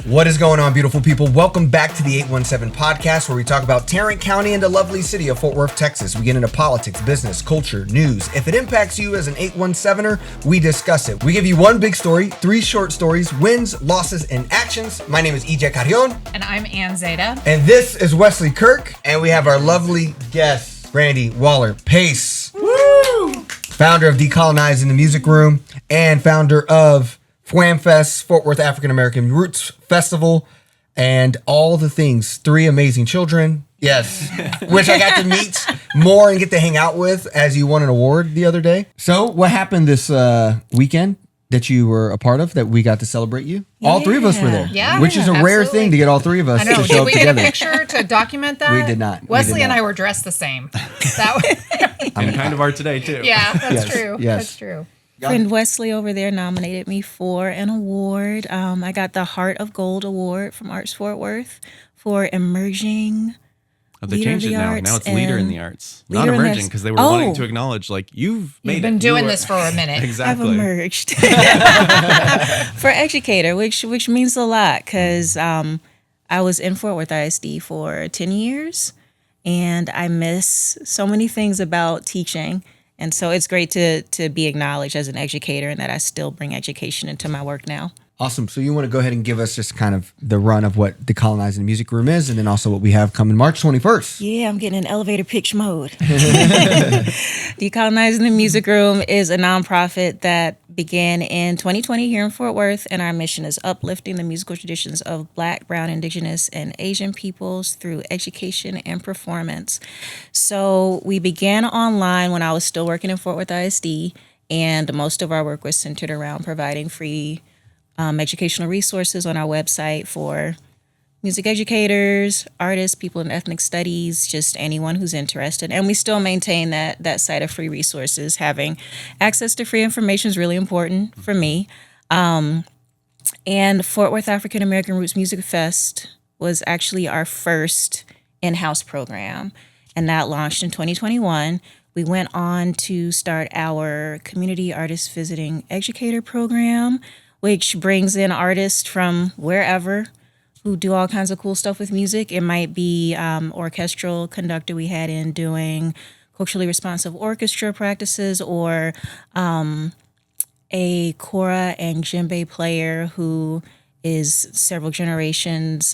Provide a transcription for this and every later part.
What is going on, beautiful people? Welcome back to the 817 podcast, where we talk about Tarrant County and the lovely city of Fort Worth, Texas. We get into politics, business, culture, news. If it impacts you as an 817er, we discuss it. We give you one big story, 3 short stories, wins, losses, and actions. My name is EJ Carrion. And I'm Ann Zeta. And this is Wesley Kirk. And we have our lovely guest, Brandi Waller-Pace. Woo! Founder of Decolonizing the Music Room and founder of FWAMFest, Fort Worth African American Roots Festival, and all the things. 3 amazing children. Yes. Which I got to meet more and get to hang out with as you won an award the other day. So what happened this weekend that you were a part of that we got to celebrate you? Yeah. All 3 of us were there. Yeah. Which is a rare thing to get all 3 of us to show up together. Did we get a picture to document that? We did not. Wesley and I were dressed the same. And kind of are today, too. Yeah, that's true. Yes. That's true. Friend Wesley over there nominated me for an award. I got the Heart of Gold Award from Arts Fort Worth for emerging. They changed it now. Now it's leader in the arts, not Leader in the emerging, arts. because they were wanting to acknowledge, like, you've been doing this for a minute. Exactly. I've emerged for educator, which means a lot, because I was in Fort Worth ISD for 10 years, and I miss so many things about teaching. And so it's great to be acknowledged as an educator and that I still bring education into my work now. Awesome. So you want to go ahead and give us just kind of the run of what Decolonizing the Music Room is, and then also what we have coming March 21st. Yeah, I'm getting in elevator pitch mode. Decolonizing the Music Room is a nonprofit that began in 2020 here in Fort Worth, and our mission is uplifting the musical traditions of Black, Brown, Indigenous, and Asian peoples through education and performance. So we began online when I was still working in Fort Worth ISD, and most of our work was centered around providing free educational resources on our website for music educators, artists, people in ethnic studies, just anyone who's interested. And we still maintain that site of free resources. Having access to free information is really important for me. And Fort Worth African American Roots Music Fest was actually our first in-house program, and that launched in 2021. We went on to start our community artist visiting educator program, which brings in artists from wherever who do all kinds of cool stuff with music. It might be orchestral conductor we had in doing culturally responsive orchestra practices, or a kora and djembe player who is several generations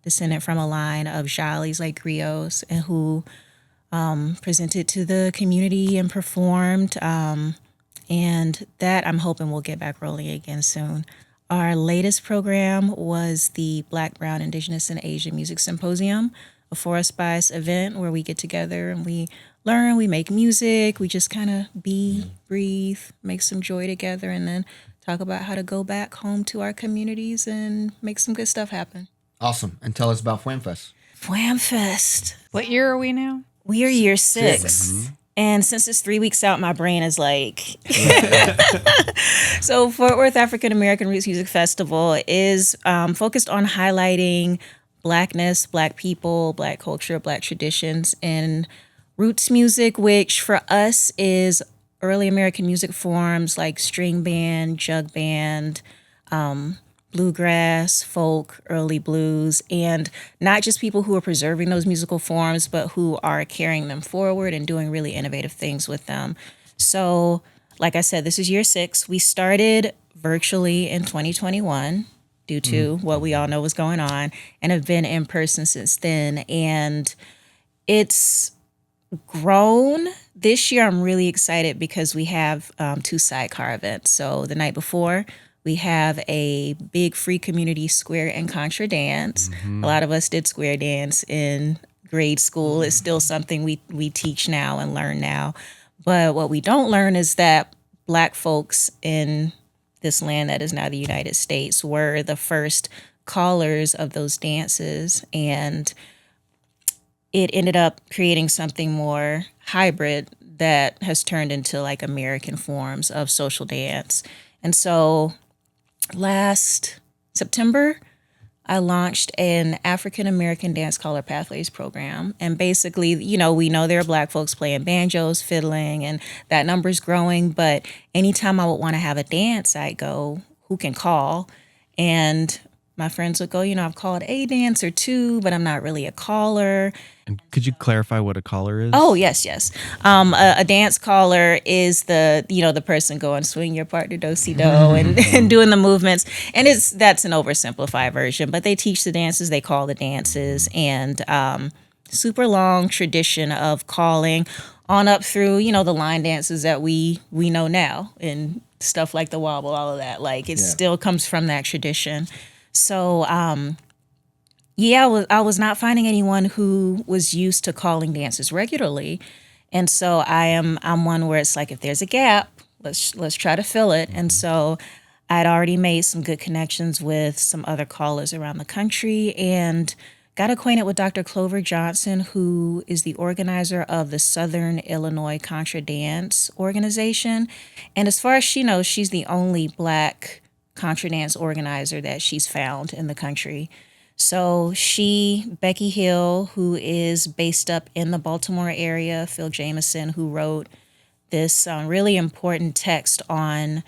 descendant from a line of Jalis like griots, and who presented to the community and performed. And that I'm hoping we'll get back rolling again soon. Our latest program was the Black, Brown, Indigenous, and Asian Music Symposium, a Forest Bias event where we get together and we learn, we make music, we just kind of be, breathe, make some joy together, and then talk about how to go back home to our communities and make some good stuff happen. Awesome. And tell us about FWAMFest. FWAMFest. What year are we now? We are year 6. Mm-hmm. And since it's 3 weeks out, my brain is like... So Fort Worth African American Roots Music Festival is focused on highlighting Blackness, Black people, Black culture, Black traditions in roots music, which for us is early American music forms like string band, jug band, bluegrass, folk, early blues, and not just people who are preserving those musical forms, but who are carrying them forward and doing really innovative things with them. So, like I said, this is year 6. We started virtually in 2021 due to what we all know was going on, and have been in person since then. And it's grown. This year, I'm really excited because we have 2 sidecar events. So the night before, we have a big free community square and contra dance. A lot of us did square dance in grade school. It's still something we teach now and learn now. But what we don't learn is that Black folks in this land that is now the United States were the first callers of those dances. And it ended up creating something more hybrid that has turned into like American forms of social dance. And so last September, I launched an African American Dance Caller Pathways program. And basically, you know, we know there are Black folks playing banjos, fiddling, and that number's growing. But anytime I would want to have a dance, I'd go, who can call? And my friends would go, I've called a dance or two, but I'm not really a caller. And could you clarify what a caller is? Oh, yes. A dance caller is the person going swing your partner do-si-do and doing the movements. And that's an oversimplified version, but they teach the dances, they call the dances, and super long tradition of calling on up through, the line dances that we know now and stuff like the wobble, all of that. Like it still comes from that tradition. So, I was not finding anyone who was used to calling dances regularly. And so I'm one where it's like, if there's a gap, let's try to fill it. And so I'd already made some good connections with some other callers around the country and got acquainted with Dr. Clover Johnson, who is the organizer of the Southern Illinois Contra Dance Organization. And as far as she knows, she's the only Black Contra dance organizer that she's found in the country. So Becky Hill, who is based up in the Baltimore area, Phil Jameson, who wrote this really important text on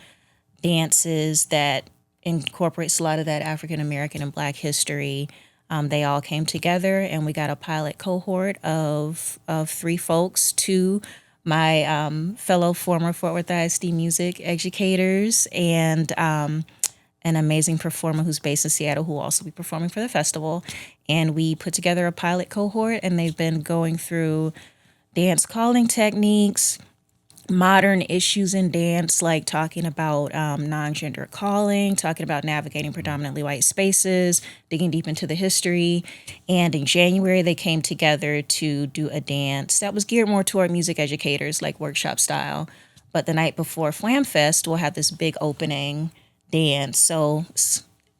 dances that incorporates a lot of that African American and Black history. They all came together, and we got a pilot cohort of 3 folks, 2 my fellow former Fort Worth ISD music educators, and an amazing performer who's based in Seattle who will also be performing for the festival. And we put together a pilot cohort, and they've been going through dance calling techniques, modern issues in dance, like talking about non-gender calling, talking about navigating predominantly white spaces, digging deep into the history. And in January, they came together to do a dance that was geared more toward music educators, like workshop style. But the night before Flam Fest, we'll have this big opening dance. So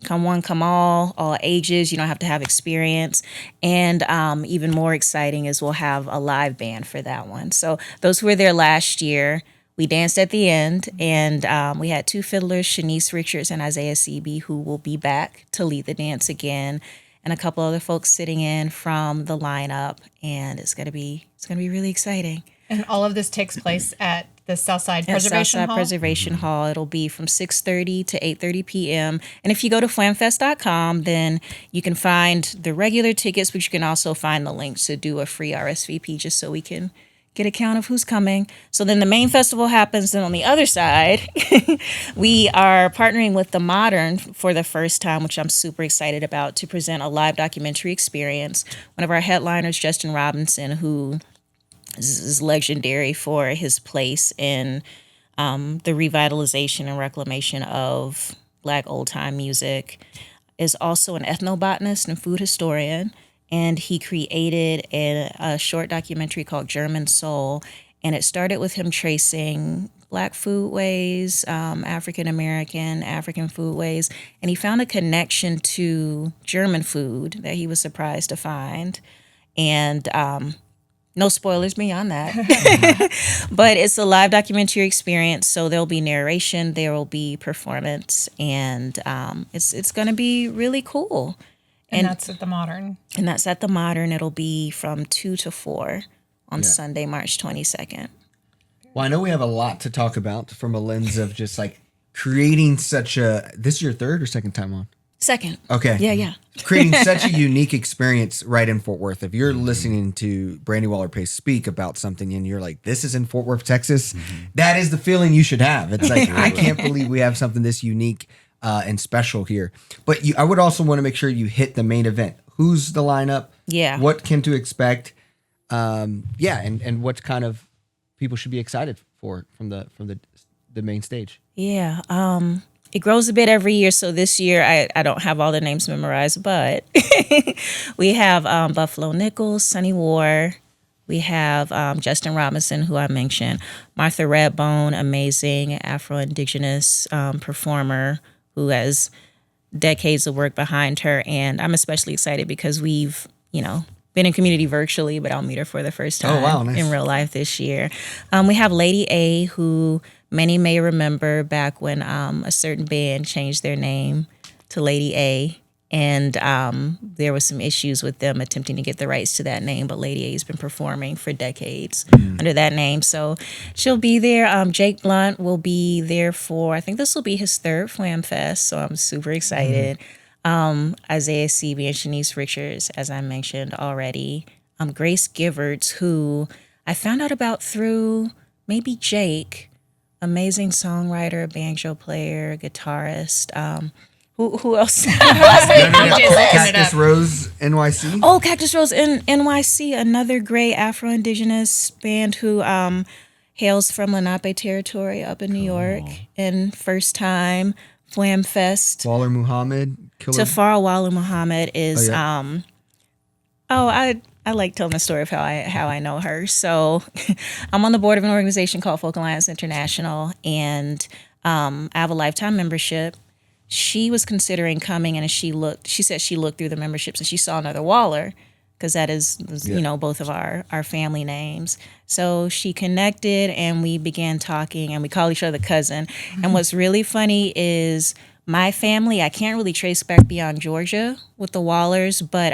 come one, come all ages. You don't have to have experience. And even more exciting is we'll have a live band for that one. So those who were there last year, we danced at the end, and we had 2 fiddlers, Shanice Richards and Isaiah Seaby, who will be back to lead the dance again, and a couple other folks sitting in from the lineup. And it's gonna be really exciting. And all of this takes place at the Southside Preservation Hall? Preservation Hall. It'll be from 6:30 to 8:30 p.m. And if you go to flamfest.com, then you can find the regular tickets, but you can also find the links to do a free RSVP just so we can get a count of who's coming. So then the main festival happens, and on the other side, we are partnering with The Modern for the first time, which I'm super excited about, to present a live documentary experience. One of our headliners, Justin Robinson, who is legendary for his place in the revitalization and reclamation of Black old-time music, is also an ethnobotanist and food historian. And he created a short documentary called German Soul. And it started with him tracing Black foodways, African-American, African foodways. And he found a connection to German food that he was surprised to find. And no spoilers beyond that. But it's a live documentary experience, so there'll be narration, there will be performance, and it's going to be really cool. And that's at the Modern. And that's at the Modern. It'll be from 2 to 4 on Sunday, March 22nd. Well, I know we have a lot to talk about from a lens of just like creating such a... This is your 3rd or 2nd time on? 2nd. Okay. Yeah. Creating such a unique experience right in Fort Worth. If you're listening to Brandi Waller-Pace speak about something and you're like, this is in Fort Worth, Texas, that is the feeling you should have. It's like, I can't believe we have something this unique and special here. But I would also want to make sure you hit the main event. Who's the lineup? Yeah. What can to expect? And what kind of people should be excited for from the main stage? Yeah. It grows a bit every year. So this year, I don't have all the names memorized, but we have Buffalo Nichols, Sonny War. We have Justin Robinson, who I mentioned, Martha Redbone, amazing Afro-Indigenous performer who has decades of work behind her. And I'm especially excited because we've, been in community virtually, but I'll meet her for the first time in real life this year. We have Lady A, who many may remember back when a certain band changed their name to Lady A. And there was some issues with them attempting to get the rights to that name, but Lady A has been performing for decades under that name. So she'll be there. Jake Blunt will be there for, I think this will be his 3rd Flam Fest, so I'm super excited. Isaiah Seavey and Shanice Richards, as I mentioned already. Grace Giverts, who I found out about through maybe Jake, amazing songwriter, banjo player, guitarist. Who else? Cactus Rose NYC. Oh, Cactus Rose in NYC, another great Afro-Indigenous band who hails from Lenape territory up in New York. And first time Flam Fest. Waller Muhammad. Tafara Waller Muhammad is I like telling the story of how I know her. So I'm on the board of an organization called Folk Alliance International, and I have a lifetime membership. She was considering coming, and as she said she looked through the memberships and she saw another Waller, because that is, both of our family names. So she connected and we began talking, and we call each other cousin. Mm-hmm. And what's really funny is my family, I can't really trace back beyond Georgia with the Wallers, but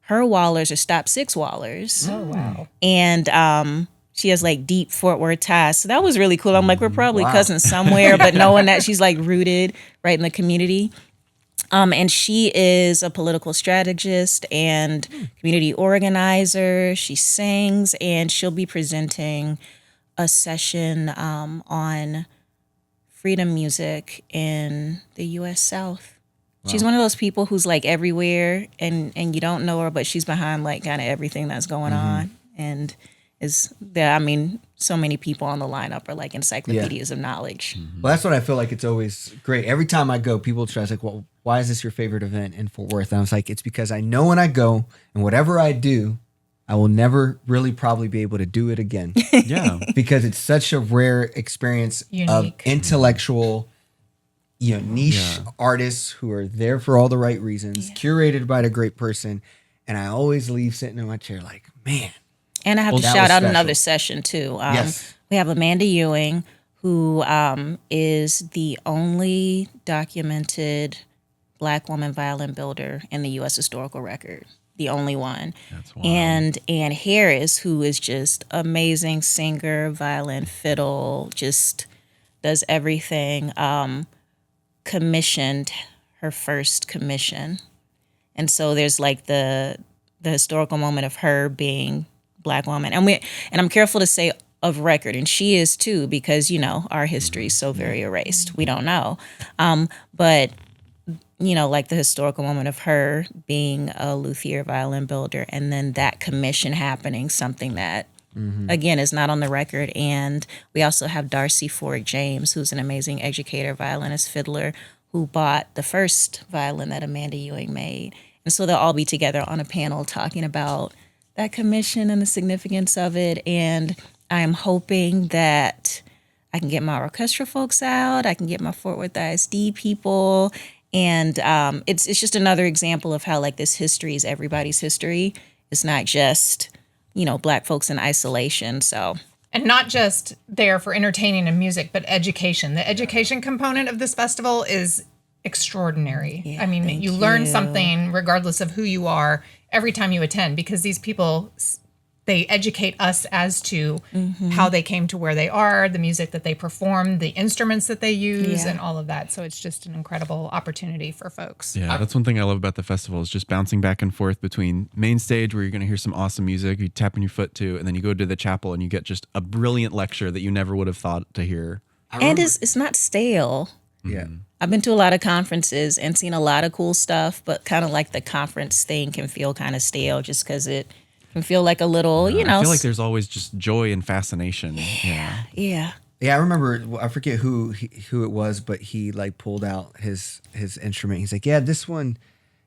her Wallers are Stop Six Wallers. Oh, wow. And she has like deep Fort Worth ties. So that was really cool. I'm like, we're probably cousins somewhere, but knowing that she's like rooted right in the community. And she is a political strategist and community organizer. She sings, and she'll be presenting a session on freedom music in the U.S. South. Wow. She's one of those people who's like everywhere, and you don't know her, but she's behind like kind of everything that's going on. And is there, I mean, so many people on the lineup are like encyclopedias of knowledge. Mm-hmm. Well, that's what I feel like. It's always great. Every time I go, people try to like, well, why is this your favorite event in Fort Worth? And I was like, it's because I know when I go and whatever I do, I will never really probably be able to do it again. Yeah. Because it's such a rare experience of intellectual, niche artists who are there for all the right reasons, curated by the great person. And I always leave sitting in my chair like, man. And I have to shout out another session too. Yes. We have Amanda Ewing, who is the only documented Black woman violin builder in the U.S. historical record. The only one. That's wild. And Ann Harris, who is just amazing singer, violin, fiddle, just does everything. Commissioned her first commission. And so there's like the historical moment of her being Black woman. And I'm careful to say of record, and she is too, because, our history is so very erased. We don't know. But, like the historical moment of her being a luthier violin builder, and then that commission happening, something that, again, is not on the record. And we also have Darcy Ford James, who's an amazing educator, violinist, fiddler, who bought the first violin that Amanda Ewing made. And so they'll all be together on a panel talking about that commission and the significance of it. And I am hoping that I can get my orchestra folks out. I can get my Fort Worth ISD people. And it's just another example of how like this history is everybody's history. It's not just, Black folks in isolation. So. And not just there for entertaining and music, but education. The education component of this festival is extraordinary. Yeah, I mean, you learn something regardless of who you are every time you attend, because these people, they educate us as to how they came to where they are, the music that they perform, the instruments that they use, and all of that. So it's just an incredible opportunity for folks. Yeah, that's one thing I love about the festival is just bouncing back and forth between main stage where you're going to hear some awesome music, you tapping your foot to, and then you go to the chapel and you get just a brilliant lecture that you never would have thought to hear. And it's not stale. Yeah. I've been to a lot of conferences and seen a lot of cool stuff, but kind of like the conference thing can feel kind of stale just because it can feel like a little, I feel like there's always just joy and fascination. Yeah. Yeah, I remember, I forget who it was, but he like pulled out his instrument. He's like, yeah, this one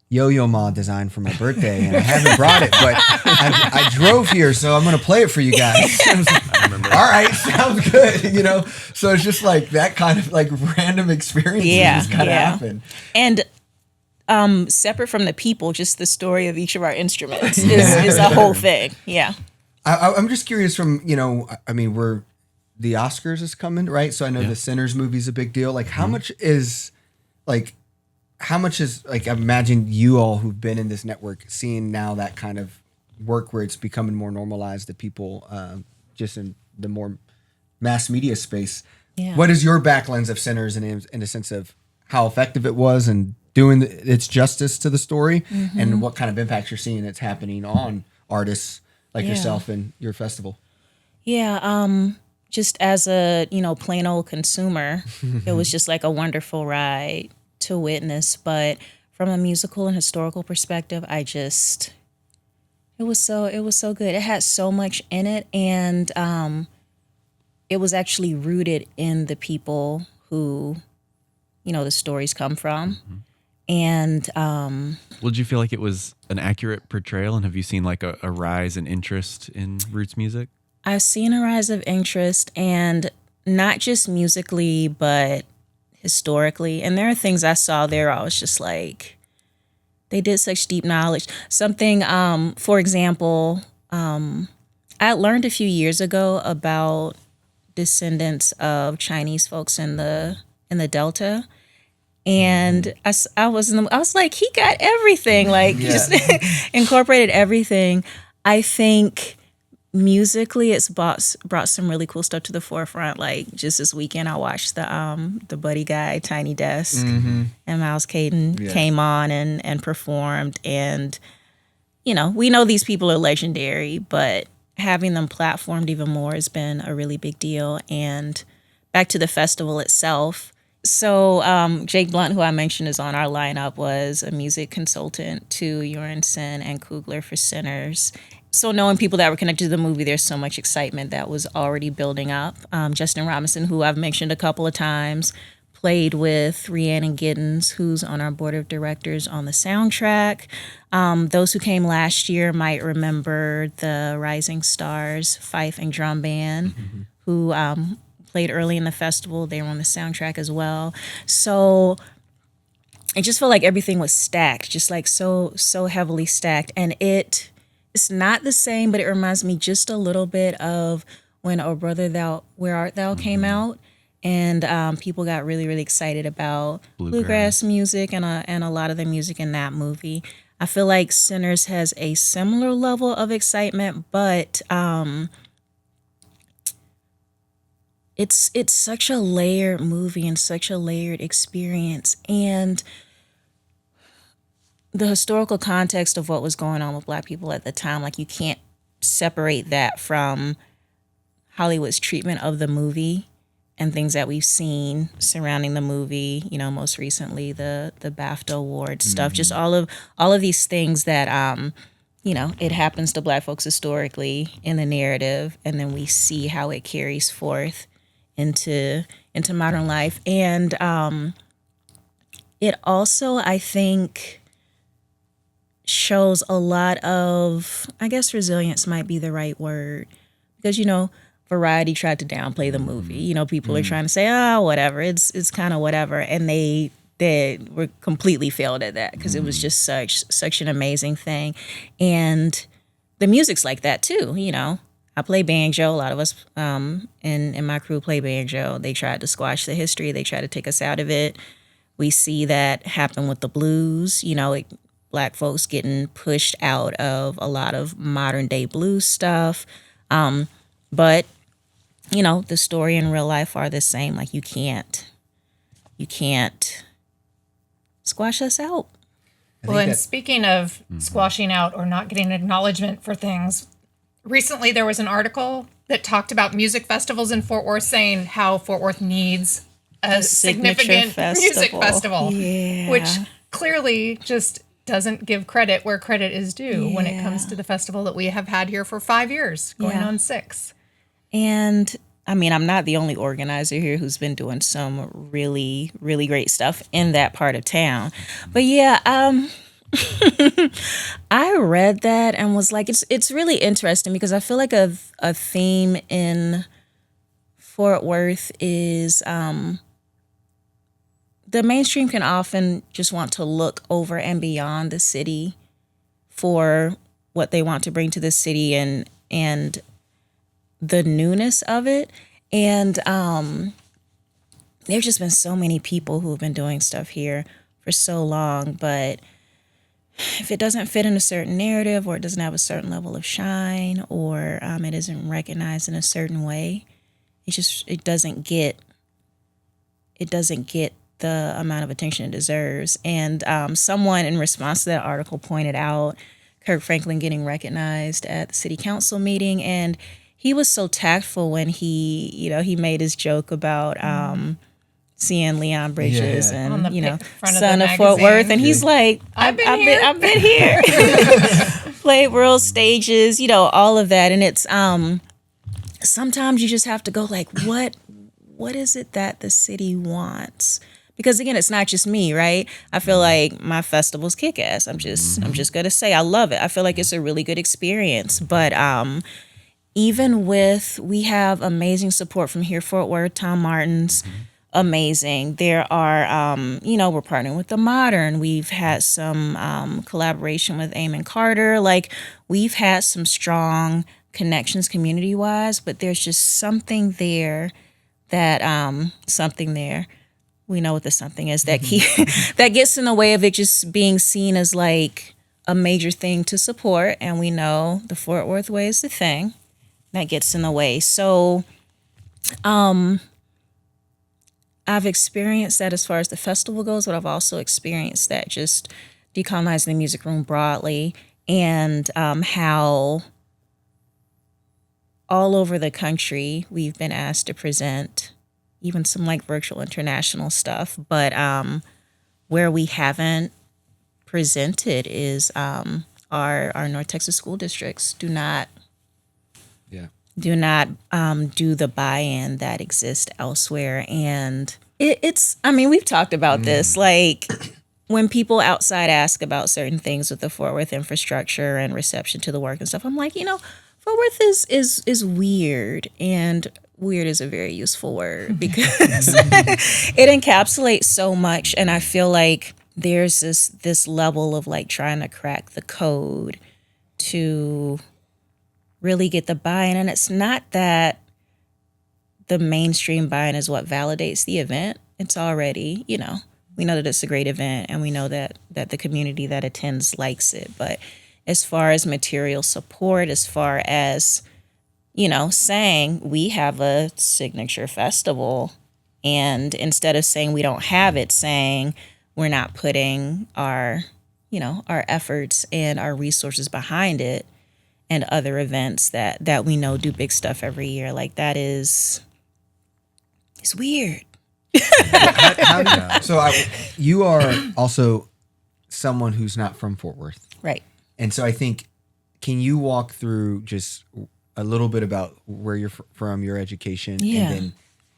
Yo-Yo Ma designed for my birthday, and I haven't brought it, but I drove here, so I'm going to play it for you guys. I was like, I remember. All right, sounds good, So it's just like that kind of like random experiences just kind of happen. And separate from the people, just the story of each of our instruments is a whole thing. Yeah. I'm just curious from, the Oscars is coming, right? So I know the Sinners movie is a big deal. Like how much is I imagine you all who've been in this network seeing now that kind of work where it's becoming more normalized that people just in the more mass media space. Yeah. What is your back lens of Sinners in the sense of how effective it was, and doing its justice to the story, and what kind of impact you're seeing that's happening on artists like yourself and your festival. Yeah, just as a, plain old consumer, it was just like a wonderful ride to witness. But from a musical and historical perspective, it was so good. It had so much in it, and it was actually rooted in the people who, the stories come from. And Would you feel like it was an accurate portrayal? And have you seen like a rise in interest in roots music? I've seen a rise of interest, and not just musically, but historically. And there are things I saw there I was just like, they did such deep knowledge. Something, for example, I learned a few years ago about descendants of Chinese folks in the Delta. And I was like, he got everything, like just incorporated everything. I think musically it's brought some really cool stuff to the forefront. Like just this weekend I watched the Buddy Guy Tiny Desk, and Miles Caden came on and performed. And we know these people are legendary, but having them platformed even more has been a really big deal. And back to the festival itself. So Jake Blunt, who I mentioned is on our lineup, was a music consultant to Joransen and Kugler for Sinners. So knowing people that were connected to the movie, there's so much excitement that was already building up. Justin Robinson, who I've mentioned a couple of times, played with Rhiannon Giddens, who's on our board of directors on the soundtrack. Those who came last year might remember the Rising Stars Fife and Drum Band, who played early in the festival. They were on the soundtrack as well. So it just felt like everything was stacked, just like so heavily stacked. And it's not the same, but it reminds me just a little bit of when Oh Brother, Where Art Thou came out. And people got really, really excited about bluegrass music and a lot of the music in that movie. I feel like Sinners has a similar level of excitement, but it's such a layered movie and such a layered experience. And the historical context of what was going on with Black people at the time, like you can't separate that from Hollywood's treatment of the movie and things that we've seen surrounding the movie, most recently the BAFTA award stuff, just all of these things that it happens to Black folks historically in the narrative, and then we see how it carries forth into modern life. And it also, I think, shows a lot of, I guess resilience might be the right word, because Variety tried to downplay the movie. People are trying to say, whatever, it's kind of whatever, and they were completely failed at that because it was just such an amazing thing. And the music's like that too. I play banjo. A lot of us in my crew play banjo. They tried to squash the history. They tried to take us out of it. We see that happen with the blues. Black folks getting pushed out of a lot of modern day blues stuff. But the story and real life are the same. Like you can't squash us out. Well, and speaking of squashing out or not getting acknowledgement for things, recently there was an article that talked about music festivals in Fort Worth, saying how Fort Worth needs a significant music festival, which clearly just doesn't give credit where credit is due when it comes to the festival that we have had here for 5 years, going on 6. And I mean, I'm not the only organizer here who's been doing some really, really great stuff in that part of town. But I read that and was like, it's really interesting, because I feel like a theme in Fort Worth is the mainstream can often just want to look over and beyond the city for what they want to bring to the city and the newness of it. And there's just been so many people who have been doing stuff here for so long, but if it doesn't fit in a certain narrative, or it doesn't have a certain level of shine, or it isn't recognized in a certain way, it doesn't get the amount of attention it deserves. And someone in response to that article pointed out Kirk Franklin getting recognized at the city council meeting, and he was so tactful when he made his joke about seeing Leon Bridges Yeah. On the and front of son the of Fort Worth, magazine. and he's like, I've been been here, played world stages, all of that, and it's sometimes you just have to go like, what is it that the city wants? Because again, it's not just me, right? I feel like my festival's kick ass. I'm just gonna say I love it. I feel like it's a really good experience. But even with, we have amazing support from here, Fort Worth, Tom Martin's amazing. There are we're partnering with the Modern. We've had some collaboration with Eamon Carter. Like, we've had some strong connections community wise, but there's just something there we know what the something is that that gets in the way of it just being seen as like a major thing to support. And we know the Fort Worth way is the thing that gets in the way. So I've experienced that as far as the festival goes, but I've also experienced that just decolonizing the music room broadly, and how all over the country we've been asked to present even some like virtual international stuff, but where we haven't presented is our North Texas school districts do not do the buy-in that exists elsewhere. And it's we've talked about this, like when people outside ask about certain things with the Fort Worth infrastructure and reception to the work and stuff, I'm like, Fort Worth is weird, and weird is a very useful word because it encapsulates so much. And I feel like there's this level of like trying to crack the code to really get the buy-in. And it's not that the mainstream buy-in is what validates the event. It's already, we know that it's a great event, and we know that the community that attends likes it. But as far as material support, as far as saying we have a signature festival, and instead of saying we don't have it, saying we're not putting our efforts and our resources behind it, and other events that we know do big stuff every year, like that it's weird. So you are also someone who's not from Fort Worth, Right. and so I think, can you walk through just a little bit about where you're from, your education, Yeah. and then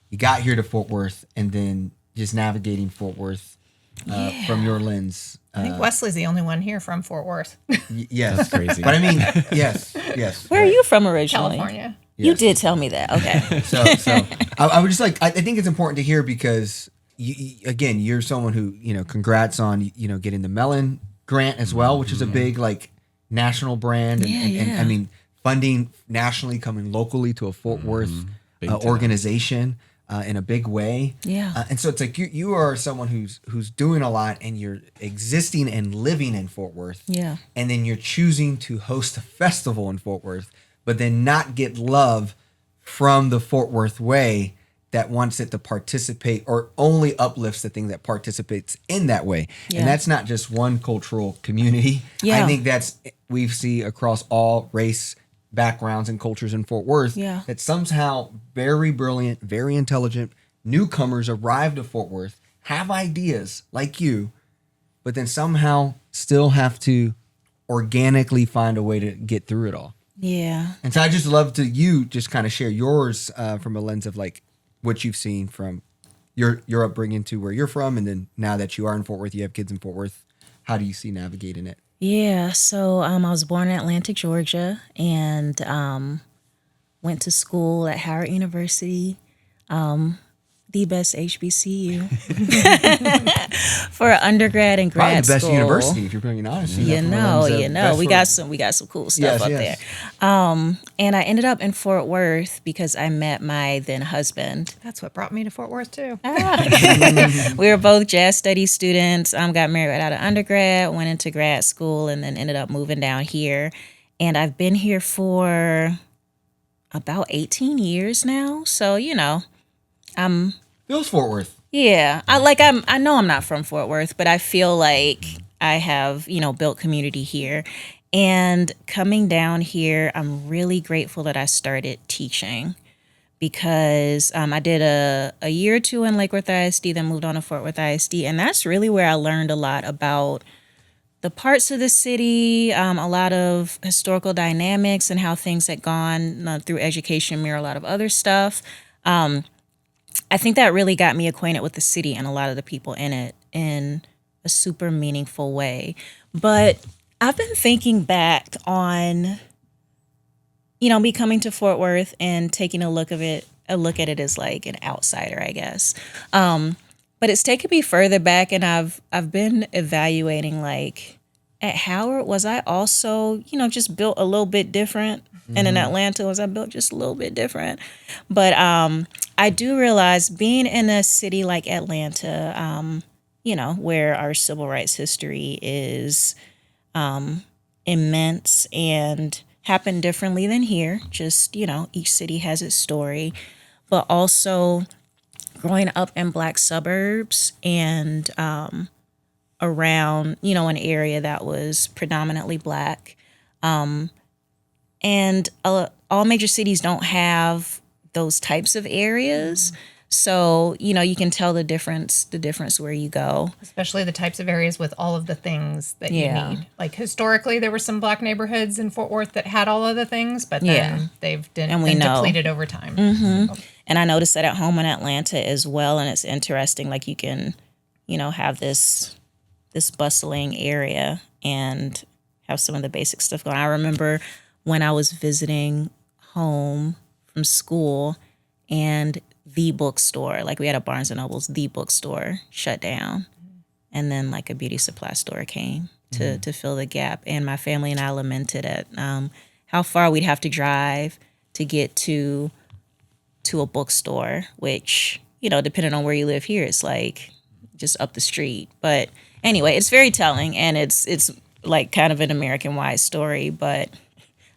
you got here to Fort Worth, and then just navigating Fort Worth from your lens. I think Wesley's the only one here from Fort Worth, Yes, That's crazy. But I mean, yes. Where are you from originally? California. You Yes. did tell me that. Okay. So I would just like, I think it's important to hear because again, you're someone who, congrats on, getting the Mellon grant as well, which is a big like national brand. And I mean, funding nationally coming locally to a Fort Worth Big time. organization in a big way. Yeah. And so it's like you are someone who's doing a lot, and you're existing and living in Fort Worth. Yeah. And then you're choosing to host a festival in Fort Worth, but then not get love from the Fort Worth way that wants it to participate, or only uplifts the thing that participates in that way. Yeah. And that's not just one cultural community. Yeah. I think we see across all race backgrounds and cultures in Fort Worth, Yeah. that somehow very brilliant, very intelligent newcomers arrive to Fort Worth, have ideas like you, but then somehow still have to organically find a way to get through it all. Yeah. And so I just love to just kind of share yours from a lens of like what you've seen from your upbringing to where you're from, and then now that you are in Fort Worth, you have kids in Fort Worth. How do you see navigating it? Yeah, so I was born in Atlanta, Georgia, and went to school at Howard University, the best HBCU for undergrad and grad Probably the best school. university, if you're being honest. We got some cool stuff up yes. there. And I ended up in Fort Worth because I met my then husband. That's what brought me to Fort Worth too. We were both jazz studies students. Got married right out of undergrad, went into grad school, and then ended up moving down here. And I've been here for about 18 years now. So, Feels Fort Worth. Yeah. I know I'm not from Fort Worth, but I feel like I have, built community here. And coming down here, I'm really grateful that I started teaching because I did a year or two in Lake Worth ISD, then moved on to Fort Worth ISD. And that's really where I learned a lot about the parts of the city, a lot of historical dynamics and how things had gone through education, mirror a lot of other stuff. I think that really got me acquainted with the city and a lot of the people in it in a super meaningful way. But I've been thinking back on, me coming to Fort Worth and taking a look at it as like an outsider, I guess. But it's taken me further back, and I've been evaluating, like, at Howard, was I also, just built a little bit different? And in Atlanta, was I built just a little bit different? But I do realize being in a city like Atlanta, where our civil rights history is immense and happened differently than here. Just, each city has its story. But also growing up in Black suburbs and around, an area that was predominantly Black. And all major cities don't have those types of areas. So, you can tell the difference where you go. Especially the types of areas with all of the things that you need. Like historically, there were some Black neighborhoods in Fort Worth that had all of the things, but then they've been depleted over time. Mm-hmm. So. And I noticed that at home in Atlanta as well. And it's interesting, like you can, have this bustling area and have some of the basic stuff going. I remember when I was visiting home from school and the bookstore, like we had a Barnes and Noble's, the bookstore shut down. And then like a beauty supply store came to fill the gap. And my family and I lamented at how far we'd have to drive to get to a bookstore, which, depending on where you live here, it's like just up the street. But anyway, it's very telling, and it's like kind of an American-wide story. But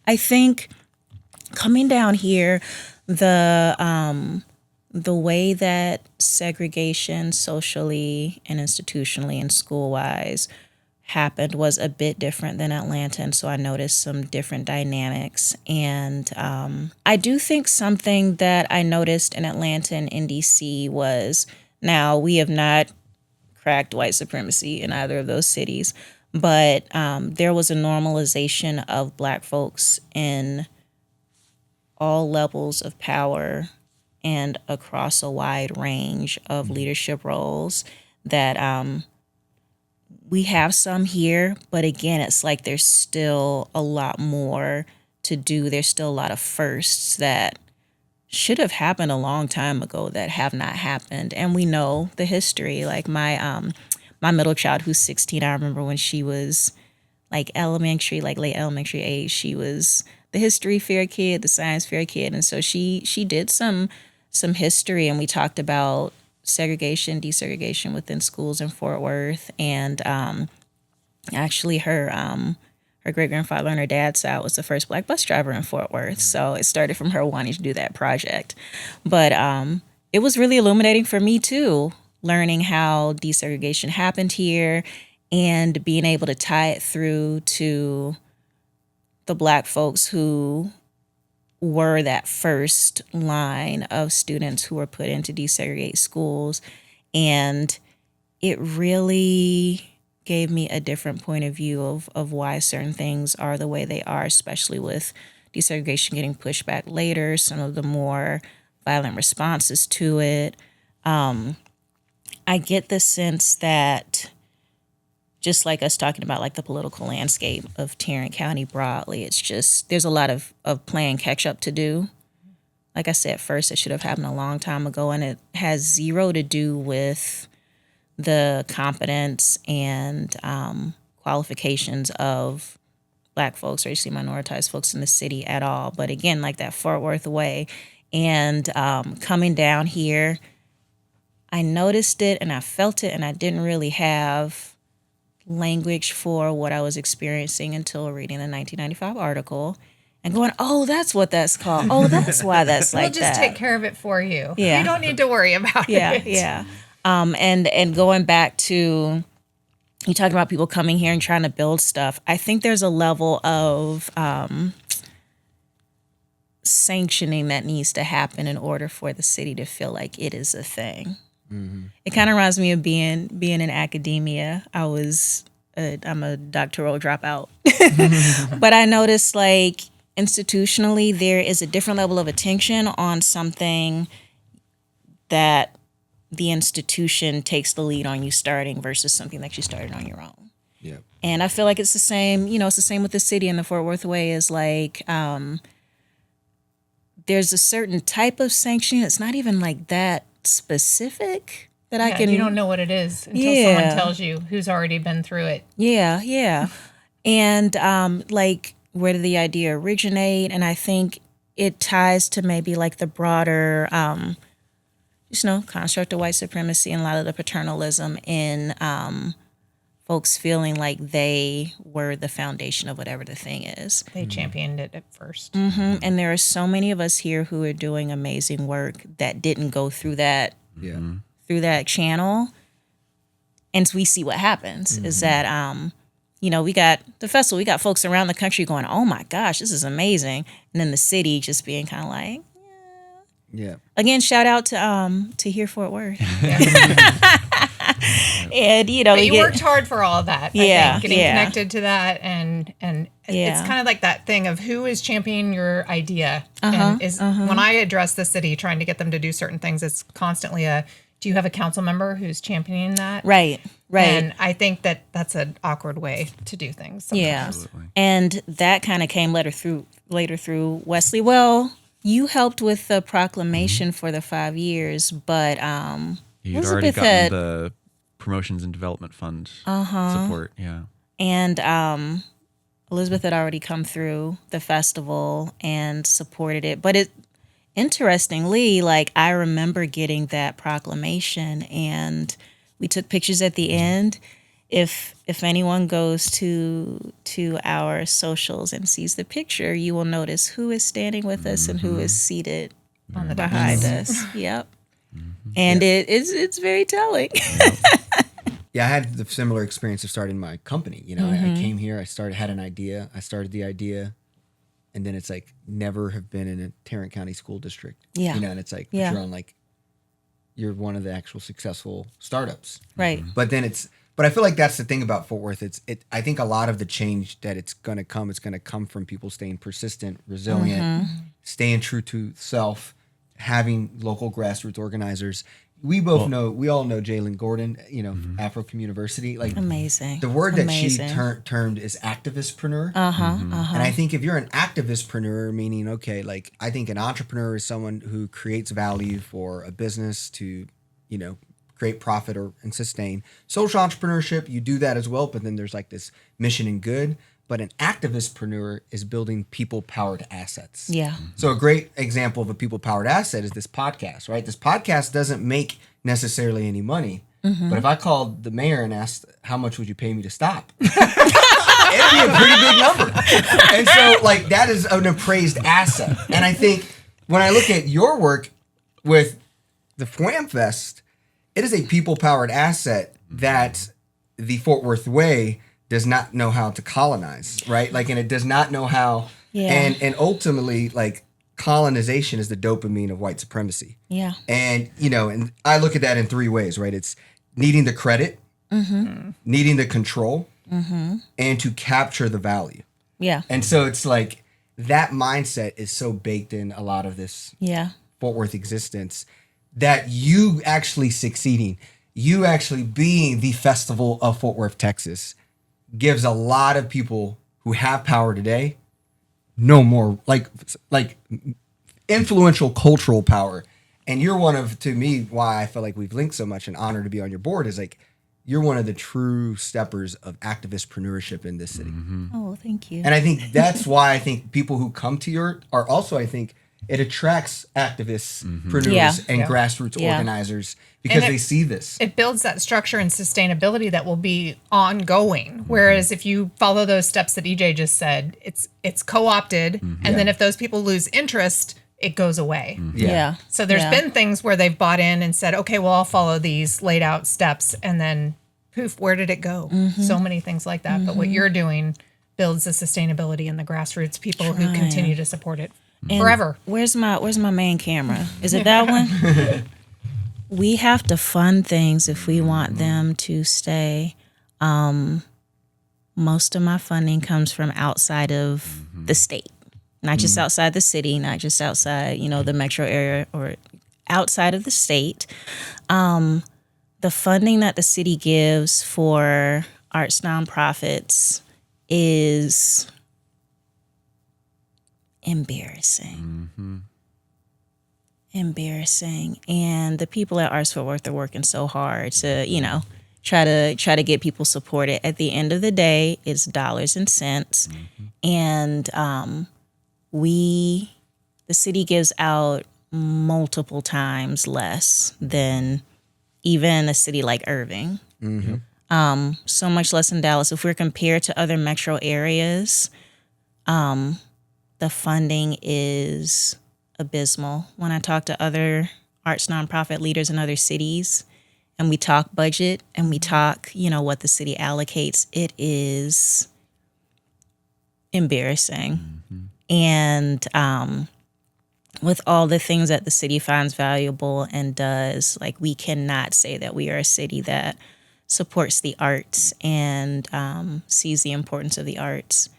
I think coming down here, the way that segregation socially and institutionally and school-wise happened was a bit different than Atlanta, and so I noticed some different dynamics. And I do think something that I noticed in Atlanta and in DC was, now we have not cracked white supremacy in either of those cities, but there was a normalization of Black folks in all levels of power and across a wide range of leadership roles that we have some here, but again, it's like there's still a lot more to do. There's still a lot of firsts that should have happened a long time ago that have not happened. And we know the history. Like my middle child, who's 16, I remember when she was like elementary, like late elementary age, she was the history fair kid, the science fair kid. And so she did some history, and we talked about segregation, desegregation within schools in Fort Worth. And actually her great-grandfather on her dad's side was the first Black bus driver in Fort Worth. So it started from her wanting to do that project. But it was really illuminating for me too, learning how desegregation happened here and being able to tie it through to the Black folks who were that first line of students who were put into desegregated schools. And it really gave me a different point of view of why certain things are the way they are, especially with desegregation getting pushed back later, some of the more violent responses to it. I get the sense that, just like us talking about like the political landscape of Tarrant County broadly, it's just there's a lot of playing catch up to do. Like I said, first, it should have happened a long time ago, and it has zero to do with the competence and qualifications of Black folks or racially minoritized folks in the city at all. But again, like that Fort Worth way, and coming down here, I noticed it and I felt it, and I didn't really have language for what I was experiencing until reading the 1995 article and going, oh, that's what that's called. Oh, that's why that's like that. We'll just take care of it for you. Yeah. You don't need to worry about it. Yeah. And going back to you talking about people coming here and trying to build stuff, I think there's a level of sanctioning that needs to happen in order for the city to feel like it is a thing. It kind of reminds me of being in academia. I'm a doctoral dropout, but I noticed like institutionally there is a different level of attention on something that the institution takes the lead on you starting versus something that you started on your own. Yeah. And I feel like it's the same, it's the same with the city and the Fort Worth Way is like, there's a certain type of sanction. It's not even like that specific that I can. You don't know what it is until someone tells you who's already been through it. Yeah. And like, where did the idea originate? And I think it ties to maybe like the broader, construct of white supremacy and a lot of the paternalism in folks feeling like they were the foundation of whatever the thing is. They championed it at first. And there are so many of us here who are doing amazing work that didn't go through that through that channel. And so we see what happens is that, we got the festival, we got folks around the country going, oh my gosh, this is amazing. And then the city just being kind of like, yeah. Again, shout out to here Fort Worth. And but you worked hard for all of that. Yeah, I think, getting connected to that, and it's kind of like that thing of who is championing your idea. And when I address the city, trying to get them to do certain things, it's constantly do you have a council member who's championing that? Right. And I think that's an awkward way to do things sometimes. Yeah, absolutely. And that kind of came later through Wesley. Well, you helped with the proclamation for the 5 years, but you'd already gotten the promotions and development fund support. Yeah. And Elizabeth had already come through the festival and supported it. But interestingly, like I remember getting that proclamation and we took pictures at the end. If anyone goes to our socials and sees the picture, you will notice who is standing with us and who is seated behind us. Yep. And it's very telling. Yeah, I had the similar experience of starting my company. I came here, had an idea, I started the idea, and then it's like never have been in a Tarrant County school district. Yeah. And it's like you're on you're one of the actual successful startups. Right. But I feel like that's the thing about Fort Worth. I think a lot of the change that it's going to come from people staying persistent, resilient, staying true to self, having local grassroots organizers. We all know Jalen Gordon, Afro-Cum University. Like amazing. The word that she termed is activistpreneur. And I think if you're an activistpreneur, meaning, I think an entrepreneur is someone who creates value for a business to, create profit and sustain. Social entrepreneurship, you do that as well, but then there's like this mission and good. But an activistpreneur is building people-powered assets. Yeah. So a great example of a people-powered asset is this podcast, right? This podcast doesn't make necessarily any money. But if I called the mayor and asked, how much would you pay me to stop? It'd be a pretty big number. And so that is an appraised asset. And I think when I look at your work with the Fwam Fest, it is a people-powered asset that the Fort Worth Way does not know how to colonize, right? And it does not know how, and ultimately, colonization is the dopamine of white supremacy. Yeah. And, and I look at that in three ways, right? It's needing the credit, needing the control, and to capture the value. Yeah. And so it's that mindset is so baked in a lot of this Fort Worth existence that you actually succeeding, you actually being the festival of Fort Worth, Texas, gives a lot of people who have power today no more influential cultural power. And you're one of, to me, why I feel like we've linked so much and honored to be on your board is you're one of the true steppers of activistpreneurship in this city. Oh, thank you. And I think that's why I think people who come to your are also, I think, it attracts activists, preneurs, and grassroots organizers because they see this. It builds that structure and sustainability that will be ongoing. Whereas if you follow those steps that EJ just said, it's co-opted, and then if those people lose interest, it goes away. Yeah. So there's been things where they've bought in and said, okay, well, I'll follow these laid out steps. And then poof, where did it go? So many things like that. But what you're doing builds the sustainability and the grassroots people who continue to support it forever. Where's my main camera? Is it that one? We have to fund things if we want them to stay. Most of my funding comes from outside of the state, not just outside the city, not just outside, the metro area or outside of the state. The funding that the city gives for arts nonprofits is embarrassing. Embarrassing. And the people at Arts Fort Worth are working so hard to, try to get people supported. At the end of the day, it's dollars and cents. And the city gives out multiple times less than even a city like Irving. So much less in Dallas. If we're compared to other metro areas, the funding is abysmal. When I talk to other arts nonprofit leaders in other cities and we talk budget and we talk, what the city allocates, it is embarrassing. And with all the things that the city finds valuable and does, we cannot say that we are a city that supports the arts and sees the importance of the arts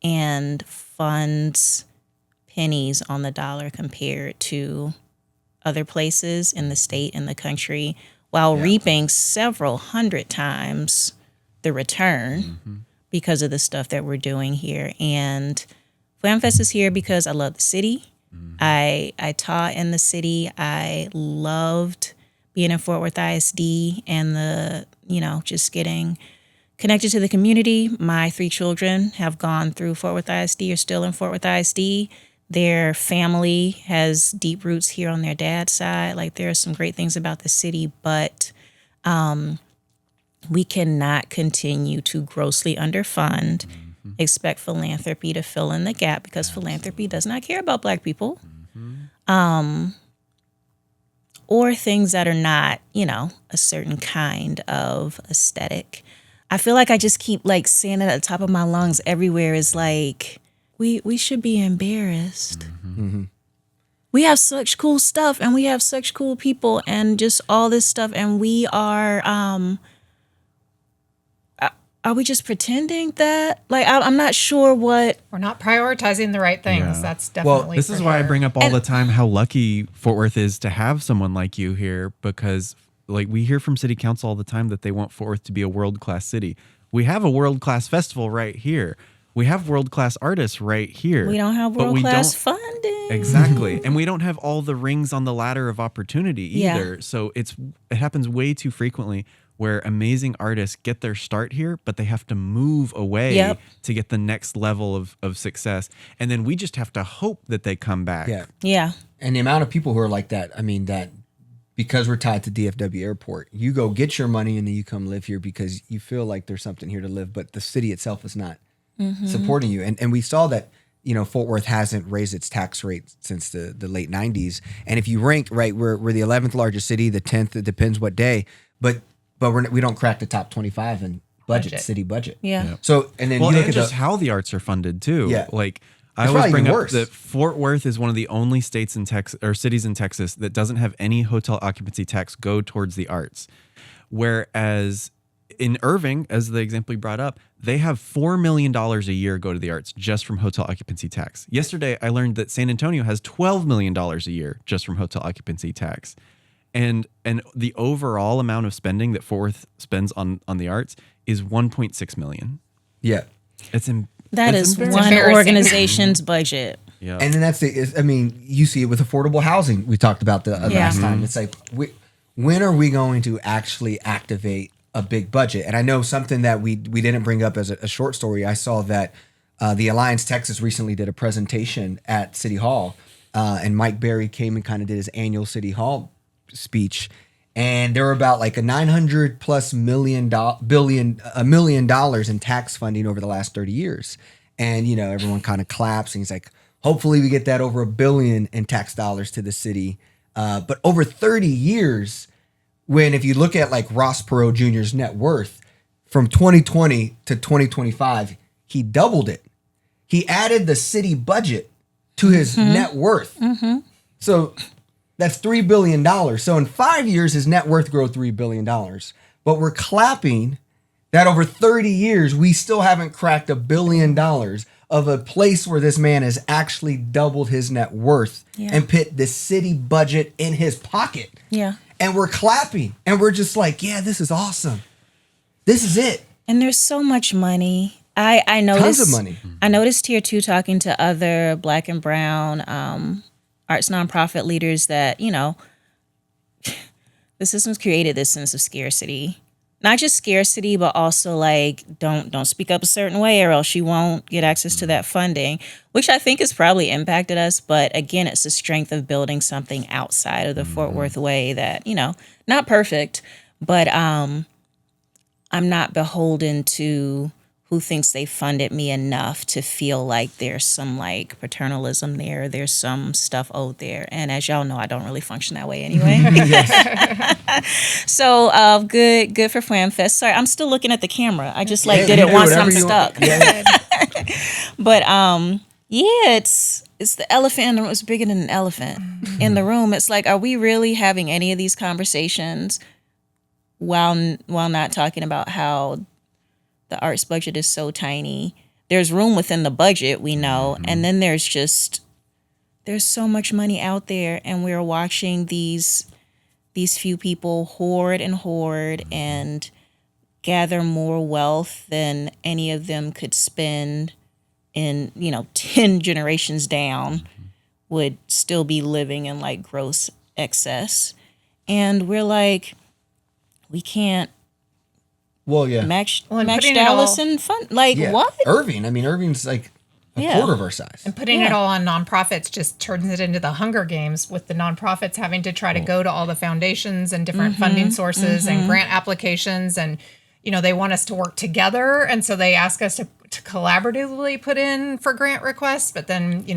and funds pennies on the dollar compared to other places in the state and the country, while reaping several hundred times the return because of the stuff that we're doing here. And FlamFest is here because I love the city. I taught in the city. I loved being in Fort Worth ISD and just getting connected to the community. My 3 children have gone through Fort Worth ISD, are still in Fort Worth ISD. Their family has deep roots here on their dad's side. There are some great things about the city, but we cannot continue to grossly underfund, expect philanthropy to fill in the gap, because philanthropy does not care about Black people, or things that are not, a certain kind of aesthetic. I feel like I just keep saying it at the top of my lungs everywhere is we should be embarrassed. We have such cool stuff and we have such cool people and just all this stuff, and we are we just pretending that? I'm not sure what. We're not prioritizing the right things. Yeah. That's definitely this is why I bring up all the time how lucky Fort Worth is to have someone like you here, because we hear from city council all the time that they want Fort Worth to be a world-class city. We have a world-class festival right here. We have world-class artists right here. We don't have world-class funding. Exactly. And we don't have all the rings on the ladder of opportunity either. Yeah. So it happens way too frequently where amazing artists get their start here, but they have to move away to get the next level of success. And then we just have to hope that they come back. Yeah. And the amount of people who are like that, that because we're tied to DFW Airport, you go get your money and then you come live here because you feel like there's something here to live, but the city itself is not supporting you. And we saw that, Fort Worth hasn't raised its tax rate since the late 90s. And if you rank, right, we're the 11th largest city, the 10th, it depends what day, but we don't crack the top 25 in city budget. Yeah. So, and then Well, you look and at just how the arts are funded too. Yeah. I It's always probably bring even up worse. that Fort Worth is one of the only states in Texas or cities in Texas that doesn't have any hotel occupancy tax go towards the arts. Whereas in Irving, as the example you brought up, they have $4 million a year go to the arts just from hotel occupancy tax. Yesterday, I learned that San Antonio has $12 million a year just from hotel occupancy tax. And the overall amount of spending that Fort Worth spends on the arts is $1.6 million. Yeah. That is one embarrassing. organization's budget. Yeah. And then you see it with affordable housing. We talked about the last time. It's when are we going to actually activate a big budget? And I know something that we didn't bring up as a short story. I saw that the Alliance Texas recently did a presentation at City Hall, and Mike Berry came and kind of did his annual City Hall speech. And there were about a $900+ million in tax funding over the last 30 years. And, everyone kind of claps and he's like, Hopefully we get that over $1 billion in tax dollars to the city. But over 30 years, if you look at like Ross Perot Jr.'s net worth from 2020 to 2025, he doubled it. He added the city budget to his net worth. So that's $3 billion. So in 5 years, his net worth grew $3 billion. But we're clapping that over 30 years, we still haven't cracked $1 billion of a place where this man has actually doubled his net worth and put the city budget in his pocket. Yeah. And we're clapping and we're just like, yeah, this is awesome. This is it. And there's so much money. I noticed Tons of money. I noticed here too, talking to other Black and brown arts nonprofit leaders, that, you know, the system's created this sense of scarcity. Not just scarcity, but also like don't speak up a certain way or else you won't get access to that funding, which I think has probably impacted us. But again, it's the strength of building something outside of the Fort Worth way that, you know, not perfect, but I'm not beholden to who thinks they funded me enough to feel like there's some like paternalism there. There's some stuff owed there. And as y'all know, I don't really function that way anyway. So good for FlamFest. Sorry, I'm still looking at the camera. I just like did it once and I'm stuck. Yeah. But it's the elephant in the room. It's bigger than an elephant in the room. It's like, are we really having any of these conversations while not talking about how the arts budget is so tiny? There's room within the budget, we know, and then there's so much money out there, and we're watching these few people hoard and gather more wealth than any of them could spend in, 10 generations down, would still be living in like gross excess. And we're like, we can't match Dallas and fun. Like, what? Irving. I mean, Irving's like a quarter of our size. And putting it all on nonprofits just turns it into the Hunger Games, with the nonprofits having to try to go to all the foundations and different funding sources and grant applications. And, they want us to work together. And so they ask us to collaboratively put in for grant requests. But then, is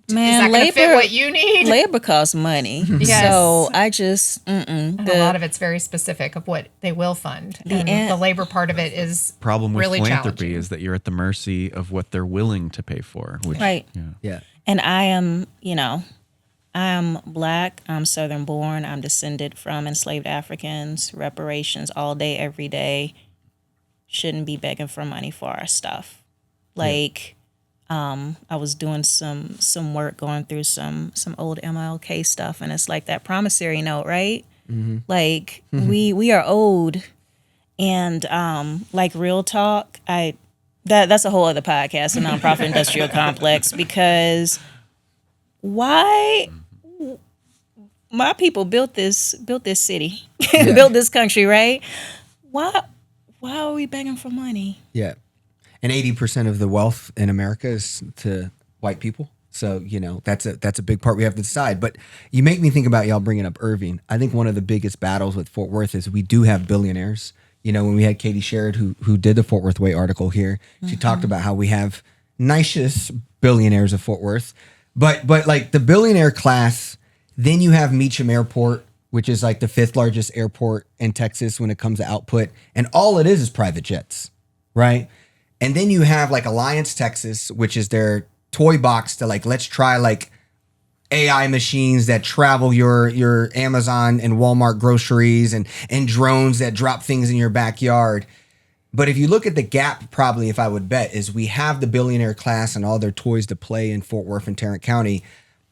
that going to fit what you need? Labor costs money. Yes. So I just, and a lot of it's very specific of what they will fund. And the labor part of it is problem with really philanthropy is that you're at the mercy of what they're willing to pay for. Which, right. Yeah. And I am, I'm Black, I'm Southern born, I'm descended from enslaved Africans, reparations all day, every day. Shouldn't be begging for money for our stuff. Like, I was doing some work, going through some old MLK stuff, and it's like that promissory note, right? Like we are owed, and like real talk, that's a whole other podcast, a nonprofit industrial complex, because why my people built this city, built this country, right? Why are we begging for money? Yeah. And 80% of the wealth in America is to white people. So, that's a big part we have to decide. But you make me think about y'all bringing up Irving. I think one of the biggest battles with Fort Worth is we do have billionaires. When we had Katie Sherrod, who did the Fort Worth Way article here, she talked about how we have nicest billionaires of Fort Worth. But like the billionaire class, then you have Meacham Airport, which is like the 5th largest airport in Texas when it comes to output. And all it is private jets, right? And then you have like Alliance, Texas, which is their toy box to like, let's try like AI machines that travel your Amazon and Walmart groceries and drones that drop things in your backyard. But if you look at the gap, probably, if I would bet, is we have the billionaire class and all their toys to play in Fort Worth and Tarrant County,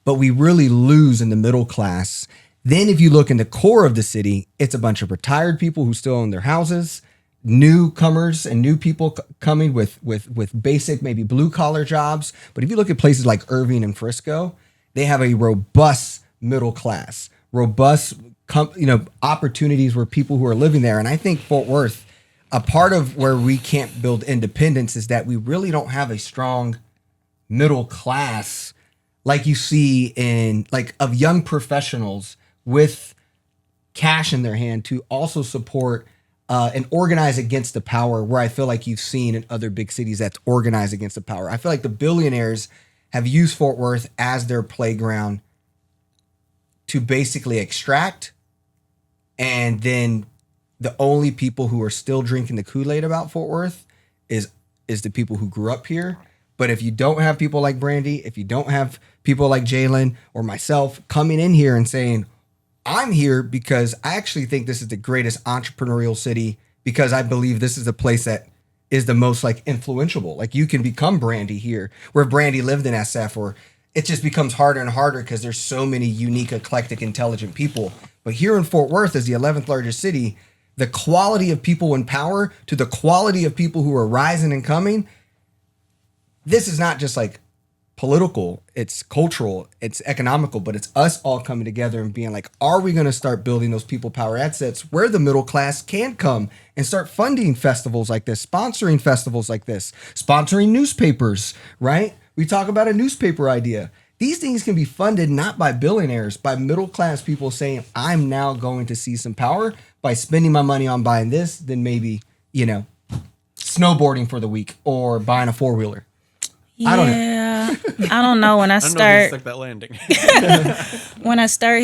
but we really lose in the middle class. Then if you look in the core of the city, it's a bunch of retired people who still own their houses, newcomers and new people coming with basic, maybe blue collar jobs. But if you look at places like Irving and Frisco, they have a robust middle class, robust, opportunities where people who are living there. And I think Fort Worth, a part of where we can't build independence is that we really don't have a strong middle class like you see in like of young professionals with cash in their hand to also support and organize against the power, where I feel like you've seen in other big cities that's organized against the power. I feel like the billionaires have used Fort Worth as their playground to basically extract, and then the only people who are still drinking the Kool-Aid about Fort Worth is the people who grew up here. But if you don't have people like Brandi, if you don't have people like Jalen or myself coming in here and saying, I'm here because I actually think this is the greatest entrepreneurial city, because I believe this is a place that is the most like influential. Like you can become Brandi here, where Brandi lived in SF, or it just becomes harder and harder because there's so many unique, eclectic, intelligent people. But here in Fort Worth, as the 11th largest city, the quality of people in power to the quality of people who are rising and coming, this is not just like political, it's cultural, it's economical, but it's us all coming together and being like, are we going to start building those people power assets where the middle class can come and start funding festivals like this, sponsoring festivals like this, sponsoring newspapers, right? We talk about a newspaper idea. These things can be funded not by billionaires, by middle class people saying, I'm now going to see some power by spending my money on buying this, then maybe, snowboarding for the week or buying a four-wheeler. Yeah, I don't know. I don't know. When I I don't know if he start stuck that landing. when I start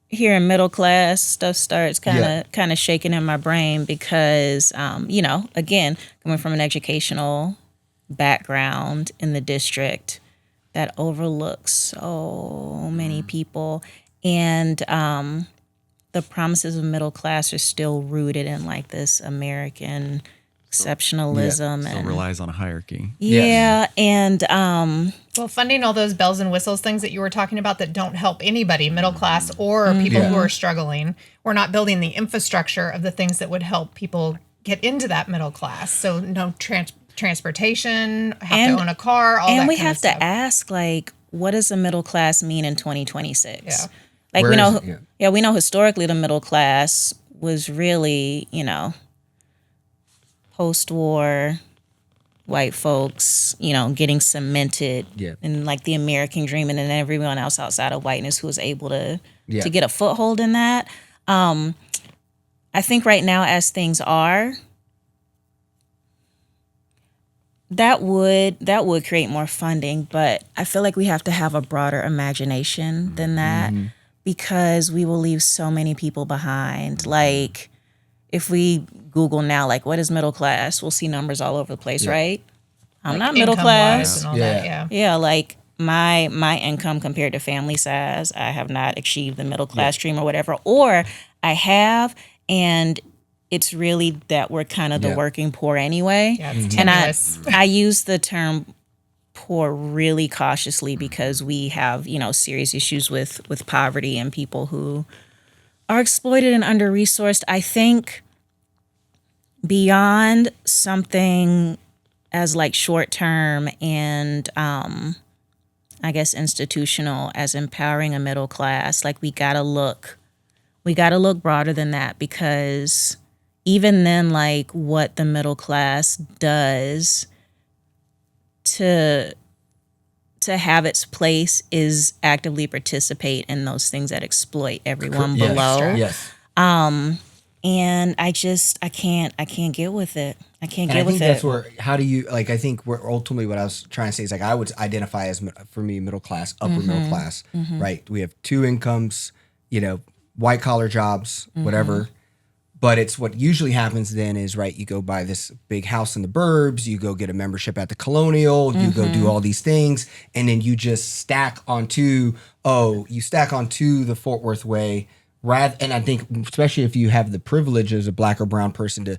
hearing middle class, stuff starts kind of shaking in my brain because again, coming from an educational background in the district that overlooks so many people, and the promises of middle class are still rooted in like this American exceptionalism Still and relies on a hierarchy. yeah, and Well, funding all those bells and whistles things that you were talking about that don't help anybody, middle class or people who are struggling. We're not building the infrastructure of the things that would help people get into that middle class. So no transportation, have to own a car, all that and we kind have of stuff. to ask, like, what does the middle class mean in 2026? Yeah. Like Where we know, is it? we know historically the middle class was really, post-war white folks, getting cemented in like the American dream, and then everyone else outside of whiteness who was able to get a foothold in that. I think right now, as things are, that would create more funding, but I feel like we have to have a broader imagination than that because we will leave so many people behind. Like if we Google now, like what is middle class, we'll see numbers all over the place, right? I'm not middle Income-wise class. and all that, yeah. Yeah, like my income compared to family size, I have not achieved the middle class dream or whatever, or I have, and it's really that we're kind of the working poor anyway. Yeah, it's and tenuous. I use the term poor really cautiously because we have, serious issues with poverty and people who are exploited and under-resourced. I think beyond something as like short-term and I guess institutional as empowering a middle class, like we gotta look broader than that, because even then, like what the middle class does to have its place is actively participate in those things that exploit everyone below. Yes. And I can't get with it. I can't And I get with think it. that's where, how do you, like, I think where ultimately what I was trying to say is like, I would identify as, for me, middle class, upper middle class, right? We have two incomes, white collar jobs, whatever. But it's what usually happens then is, right, you go buy this big house in the burbs, you go get a membership at the Colonial, you go do all these things, and then you just stack onto the Fort Worth way. And I think especially if you have the privilege as a black or brown person to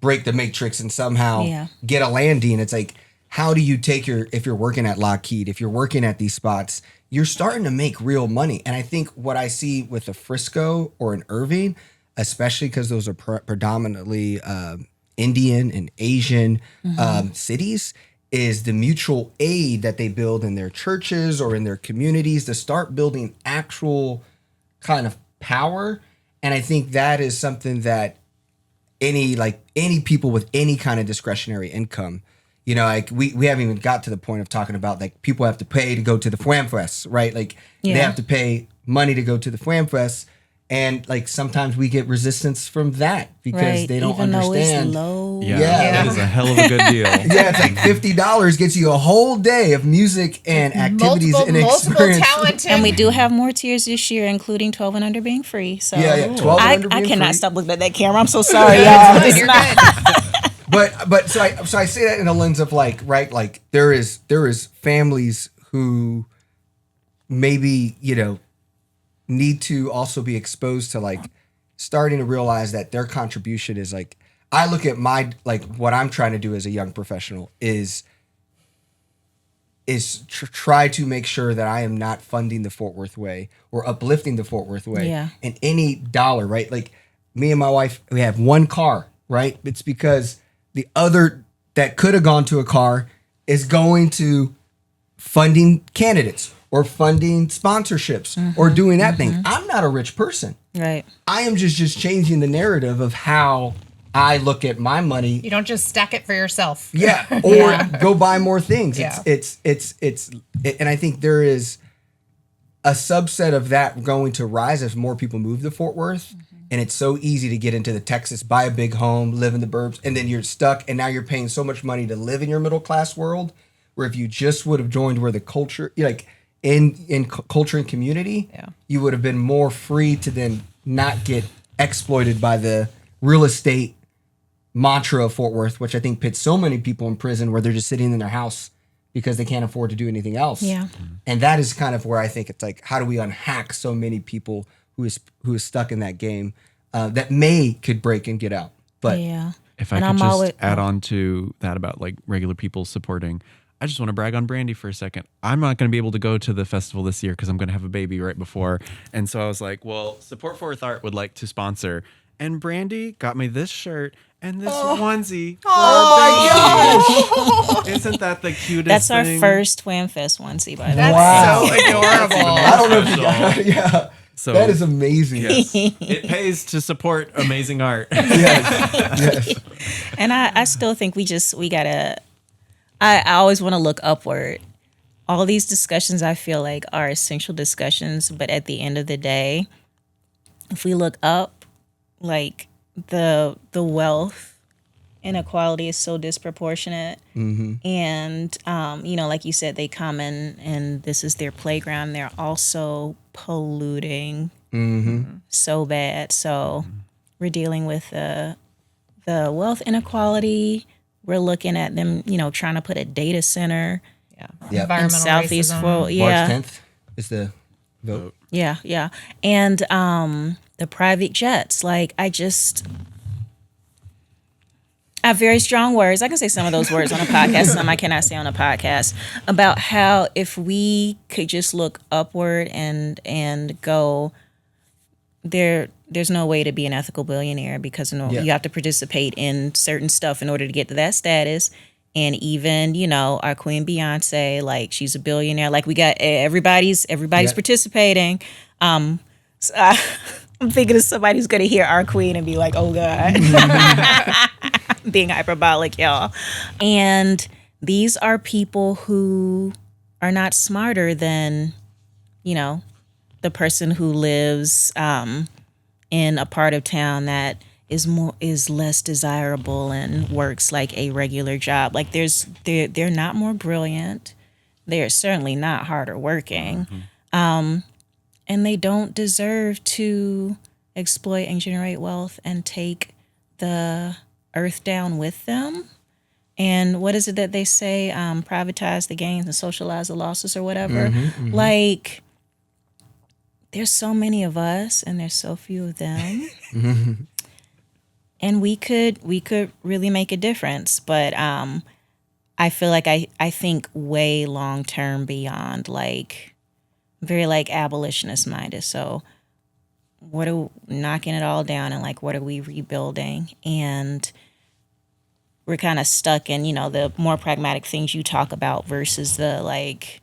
break the matrix and somehow get a landing, it's like, how do you take if you're working at Lockheed, if you're working at these spots, you're starting to make real money. And I think what I see with a Frisco or an Irving, especially because those are predominantly Indian and Asian cities, is the mutual aid that they build in their churches or in their communities to start building actual kind of power. And I think that is something that any people with any kind of discretionary income, like we haven't even got to the point of talking about like people have to pay to go to the Fwam Fest, right? Like they have to pay money to go to the Fwam Fest. And like sometimes we get resistance from that because Right. they don't Even understand. Though it's low. Yeah, Yeah. that is a hell of a good deal. Yeah, it's like $50 gets you a whole day of music and activities and multiple experience. talented. And we do have more tiers this year, including 12 and under being free. So Yeah, 12 and I, under I being cannot free. stop looking at that camera. I'm so sorry, It's y'all. fine, It's you're not- good. But so I say that in a lens of like, right, like there is families who maybe, need to also be exposed to like starting to realize that their contribution is like, I look at my, like what I'm trying to do as a young professional is try to make sure that I am not funding the Fort Worth way or uplifting the Fort Worth way. Yeah. And any dollar, right? Like me and my wife, we have one car, right? It's because the other that could have gone to a car is going to funding candidates or funding sponsorships or doing that thing. I'm not a rich person. Right. I am just changing the narrative of how I look at my money. You don't just stack it for yourself. Yeah, or go buy more things. Yeah. It's and I think there is a subset of that going to rise as more people move to Fort Worth. And it's so easy to get into the Texas, buy a big home, live in the burbs, and then you're stuck. And now you're paying so much money to live in your middle class world. Where if you just would have joined where the culture, like in culture and community, you would have been more free to then not get exploited by the real estate mantra of Fort Worth, which I think pits so many people in prison where they're just sitting in their house because they can't afford to do anything else. Yeah. And that is kind of where I think it's like, how do we unhack so many people who is stuck in that game that could break and get out? But Yeah. If I And could I'm just always- add on to that about like regular people supporting, I just want to brag on Brandi for a second. I'm not going to be able to go to the festival this year because I'm going to have a baby right before. And so I was like, well, Support Fort Worth Art would like to sponsor. And Brandi got me this shirt and this onesie. Oh my gosh! Isn't that the cutest That's our thing? first Wham Fest onesie, by the way. That's Wow. so adorable. I don't know if you got yeah. So That is amazing. yes, it pays to support amazing art. Yes. And I still think we gotta, I always want to look upward. All these discussions I feel like are essential discussions, but at the end of the day, if we look up, like the wealth inequality is so disproportionate. And, like you said, they come in and this is their playground. They're also polluting so bad. So we're dealing with the wealth inequality. We're looking at them, trying to put a data center Yep. in Environmental Southeast racism. Fort. Yeah. March 10th is the vote. Yeah. And the private jets. Like I have very strong words. I can say some of those words on a podcast, some I cannot say on a podcast, about how if we could just look upward and go, there's no way to be an ethical billionaire because you have to participate in certain stuff in order to get to that status. And even, our Queen Beyonce, like she's a billionaire. Like we got everybody's participating. So I'm thinking of somebody who's going to hear our Queen and be like, oh God. Being hyperbolic, y'all. And these are people who are not smarter than, the person who lives in a part of town that is less desirable and works like a regular job. Like they're not more brilliant. They're certainly not harder working. And they don't deserve to exploit and generate wealth and take the earth down with them. And what is it that they say? Privatize the gains and socialize the losses or whatever. Like, there's so many of us and there's so few of them. And we could really make a difference. But I feel like I think way long term beyond, like, very like abolitionist minded. So what are we knocking it all down and like what are we rebuilding? And we're kind of stuck in, the more pragmatic things you talk about versus the like,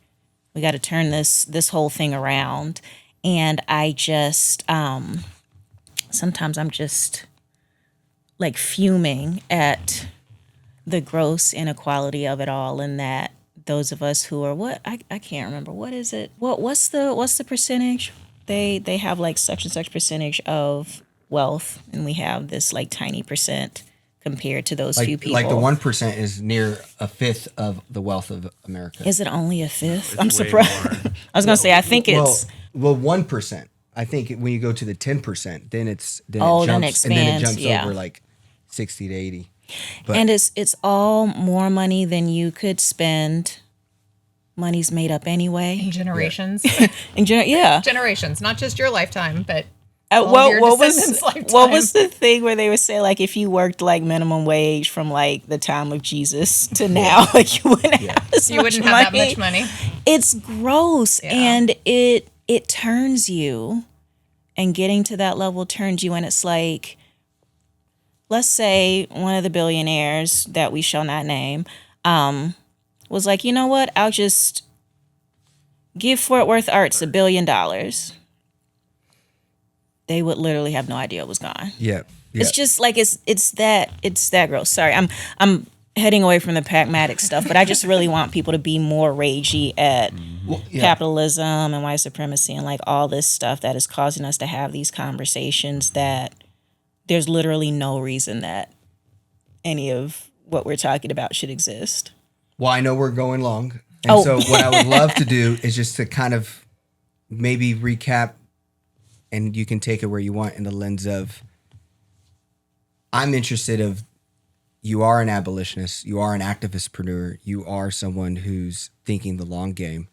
we got to turn this whole thing around. And I just sometimes I'm just like fuming at the gross inequality of it all, and that those of us who are I can't remember, what is it? What's the percentage? they have like such and such percentage of wealth, and we have this like tiny percent compared to those few people. Like the 1% is near a fifth of the wealth of America. Is it only a fifth? It's I'm way surprised. more. I was gonna say I think it's 1%. I think when you go to the 10%, then it expands, and then it jumps yeah. over like 60 to 80. But and it's all more money than you could spend. Money's made up anyway. In generations. Yeah. Generations, not just your lifetime, but What descendants' lifetime. was the thing where they would say like if you worked like minimum wage from like the time of Jesus to now, like you wouldn't have this You much wouldn't have that much money. It's gross, and it turns you, and getting to that level turns you, and it's like, let's say one of the billionaires that we shall not name, was like, you know what? I'll just give Fort Worth Arts $1 billion. They would literally have no idea it was gone. yeah. It's just like it's that gross. Sorry, I'm heading away from the pragmatic stuff, but I just really want people to be more ragey at capitalism and white supremacy and like all this stuff that is causing us to have these conversations that there's literally no reason that any of what we're talking about should exist. Well, I know we're going long. And so what I would love to do is just to kind of maybe recap, and you can take it where you want in the lens of, I'm interested of, you are an abolitionist, you are an activistpreneur, you are someone who's thinking the long game.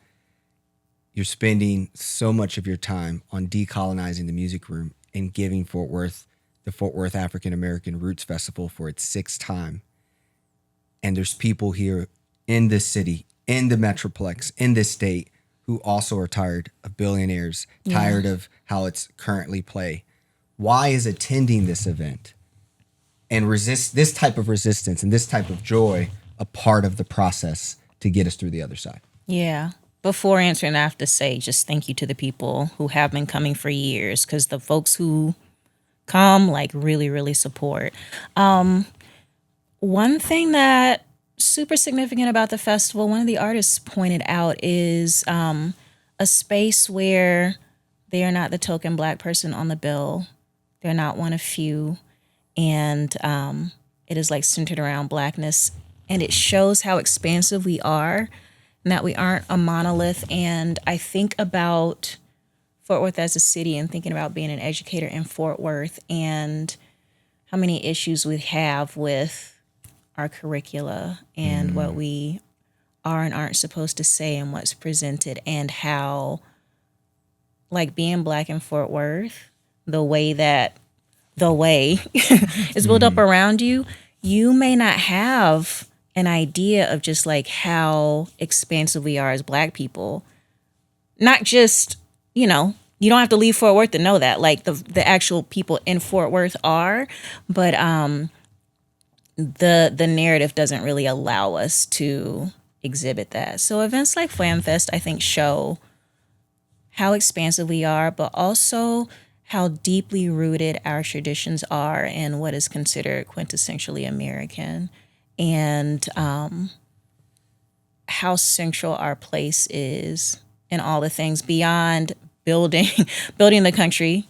You're spending so much of your time on decolonizing the music room and giving the Fort Worth African American Roots Festival for its 6th time. And there's people here in this city, in the Metroplex, in this state, who also are tired of billionaires, tired of how it's currently played. Why is attending this event and resist this type of resistance and this type of joy a part of the process to get us through the other side? Yeah. Before answering, I have to say just thank you to the people who have been coming for years, because the folks who come like really, really support. One thing that super significant about the festival, one of the artists pointed out, is a space where they are not the token Black person on the bill. They're not one of few. And it is like centered around Blackness. And it shows how expansive we are and that we aren't a monolith. And I think about Fort Worth as a city and thinking about being an educator in Fort Worth and how many issues we have with our curricula and what we are and aren't supposed to say and what's presented, and how like being Black in Fort Worth, the way is built up around you, you may not have an idea of just like how expansive we are as Black people. Not just, you don't have to leave Fort Worth to know that, like the actual people in Fort Worth are, but the narrative doesn't really allow us to exhibit that. So events like FlamFest, I think, show how expansive we are, but also how deeply rooted our traditions are in what is considered quintessentially American, and how central our place is in all the things beyond building the country,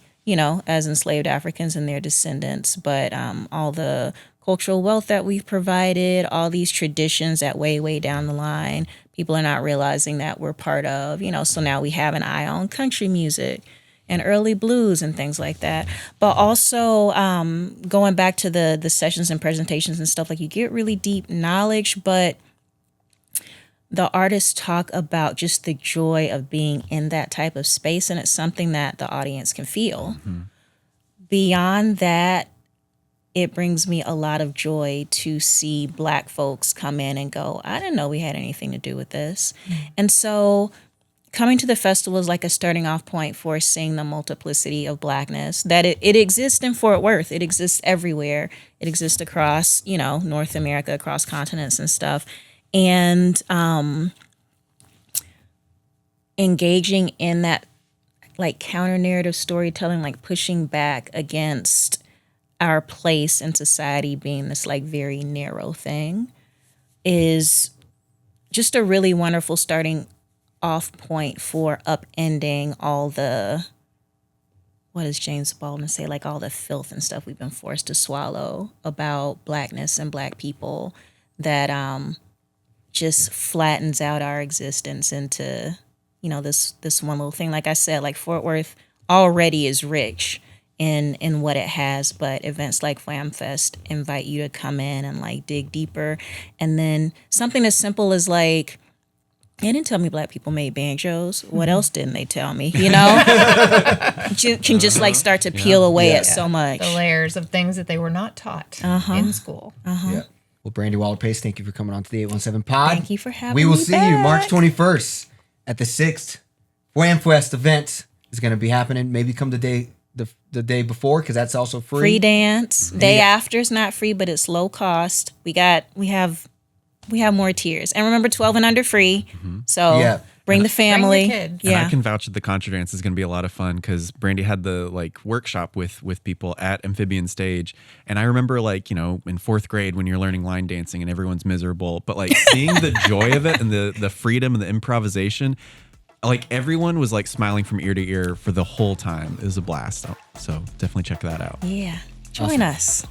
as enslaved Africans and their descendants, but all the cultural wealth that we've provided, all these traditions that way down the line, people are not realizing that we're part of, so now we have an eye on country music and early blues and things like that. But also going back to the sessions and presentations and stuff, like you get really deep knowledge, but the artists talk about just the joy of being in that type of space, and it's something that the audience can feel. Mm-hmm. Beyond that, it brings me a lot of joy to see Black folks come in and go, I didn't know we had anything to do with this. Mm-hmm. And so coming to the festival is like a starting off point for seeing the multiplicity of Blackness, that it exists in Fort Worth. It exists everywhere. It exists across, North America, across continents and stuff. And engaging in that like counter narrative storytelling, like pushing back against our place in society being this like very narrow thing, is just a really wonderful starting off point for upending all the what does James Baldwin say? Like all the filth and stuff we've been forced to swallow about Blackness and Black people that just flattens out our existence into, you know, this one little thing. Like I said, like Fort Worth already is rich in what it has, but events like FlamFest invite you to come in and like dig deeper. And then something as simple as like, they didn't tell me Black people made banjos. What else didn't they tell me? You know, you can just like start to peel away at so much. The layers of things that they were not taught in school. Yeah. Well, Brandi Waller-Pace, thank you for coming on to the 817 Pod. Thank you for having me. We will see back. you March 21st at the 6th FlamFest event. Is going to be happening. Maybe come the day before, because that's also free. Free dance. Day after is not free, but it's low cost. We have more tiers. And remember, 12 and under free. So bring the family. Bring the kids. And I can vouch that the contra dance is going to be a lot of fun, because Brandi had the like workshop with people at Amphibian Stage. And I remember, like, you know, in 4th grade when you're learning line dancing and everyone's miserable, but like seeing the joy of it and the freedom and the improvisation, like everyone was like smiling from ear to ear for the whole time. It was a blast. So definitely check that out. Yeah. Join us.